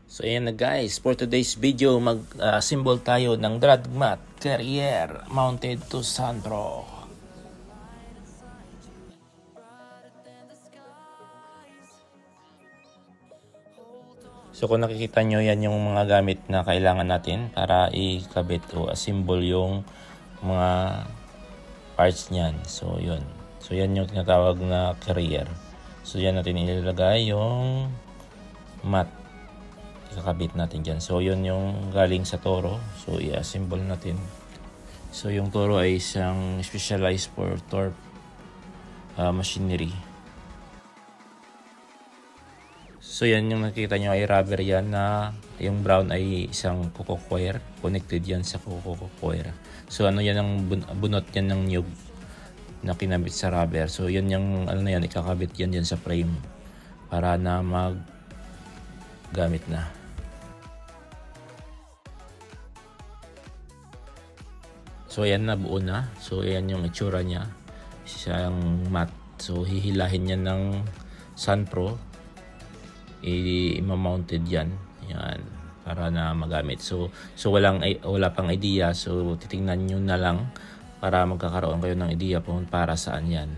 So ayan na guys, for today's video mag-symbol tayo ng Dragmat Carrier mounted to Sandro. So kung nakikita nyo, yan yung mga gamit na kailangan natin para ikabit o assemble yung mga parts niyan. So yun. So yan yung tinatawag na carrier. So yan natin ilalagay yung mat. Ikakabit natin dyan. So yun yung galing sa Toro. So i-assemble natin. So yung Toro ay isang specialized for torque machinery. So yan yung nakita nyo ay rubber yan, na yung brown ay isang coco coir. Connected yan sa coco coir. So ano yan ang bunot yan ng nyug na kinabit sa rubber. So yan yung ano na yan, ikakabit yan dyan sa frame para na gamit na. So ayan na, buo na. So ayan yung itsura niya. Isang mat. So hihilahin niya ng Sunpro. I-mounted yan. Yan. Para na magamit. So wala pang idea. So titingnan nyo na lang para magkakaroon kayo ng idea kung para saan yan.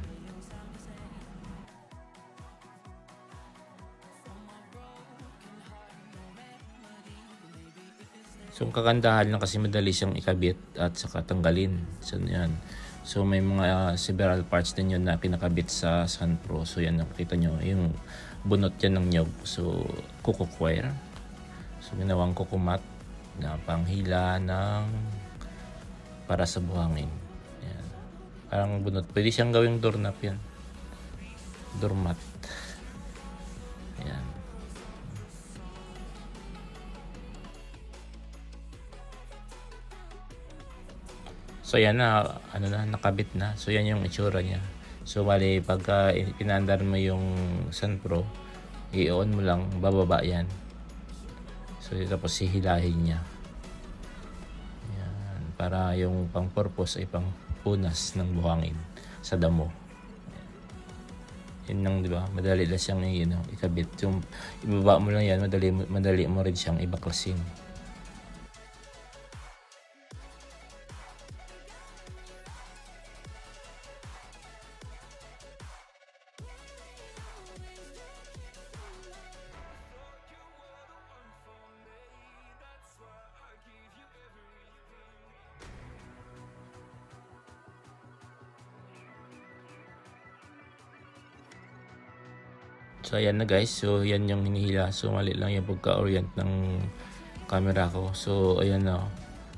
So ang kagandahan lang kasi madali siyang ikabit at saka tanggalin. So yan. So may mga several parts din yun na pinakabit sa Sunpro. So yan, nakita nyo yung bunot yan ng nyog. So coco coir. So ginawang coco mat na panghila ng para sa buhangin. Yan. Parang bunot. Pwede siyang gawing doorknob yan. Doormat. Yan. So yan na, nakabit na. So yan yung itsura niya. So bali, pagka pinandar mo yung Sunpro, i-on mo lang, bababa yan. So tapos hihilahin niya. Yan, para yung pang purpose ay pang punas ng buhangin sa damo. Yan lang, di ba? Madali lang siyang ikabit. Yung ibaba mo lang yan, madali mo rin siyang ibaklasin. So ayan na guys, so yan yung hinihila. So mali lang yung pagka-orient ng camera ko. So ayan na.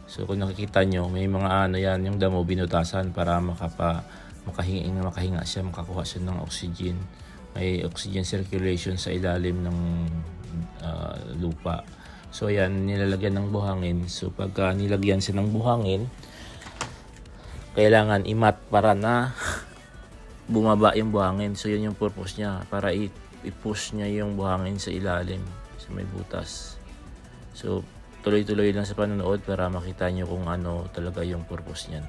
So kung nakikita nyo, may mga yan, yung damo binutasan para makahinga siya, makakuha siya ng oxygen. May oxygen circulation sa ilalim ng lupa. So ayan, nilalagyan ng buhangin. So pagka nilagyan siya ng buhangin, kailangan imat para na bumaba yung buhangin. So yun yung purpose niya, para i-push niya yung buhangin sa ilalim, sa may butas. So tuloy-tuloy lang sa panonood para makita nyo kung ano talaga yung purpose niyan.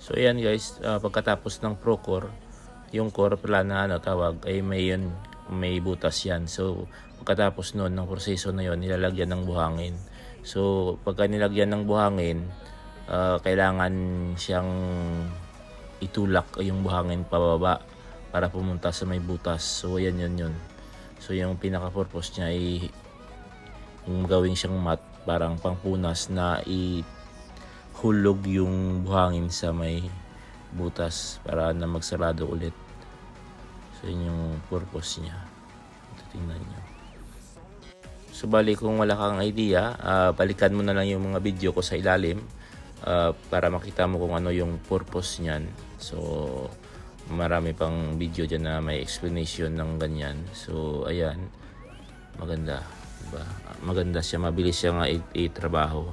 So ayan guys, pagkatapos ng Pro Core, yung core pala na tawag ay may butas yan. So pagkatapos noon ng proseso na yon, nilalagyan ng buhangin. So pagka nilagyan ng buhangin, kailangan siyang itulak yung buhangin pababa para pumunta sa may butas. So ayan yun. So yung pinaka purpose niya ay yung gawing siyang mat, parang pangpunas na ihulog yung buhangin sa may butas para na magsarado ulit. So yun yung purpose niya. Tingnan nyo. So bali, kung wala kang idea, balikan mo na lang yung mga video ko sa ilalim para makita mo kung ano yung purpose niyan. So marami pang video dyan na may explanation ng ganyan. So ayan, maganda, diba? Maganda siya, mabilis siya nga i-trabaho.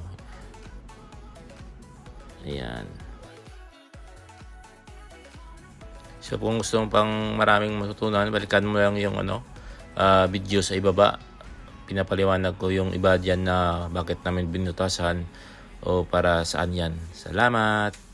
Ayan. So kung gusto mo pang maraming matutunan, balikan mo lang yung video sa ibaba. Pinapaliwanag ko yung iba dyan na bakit namin binutasan o para saan yan. Salamat!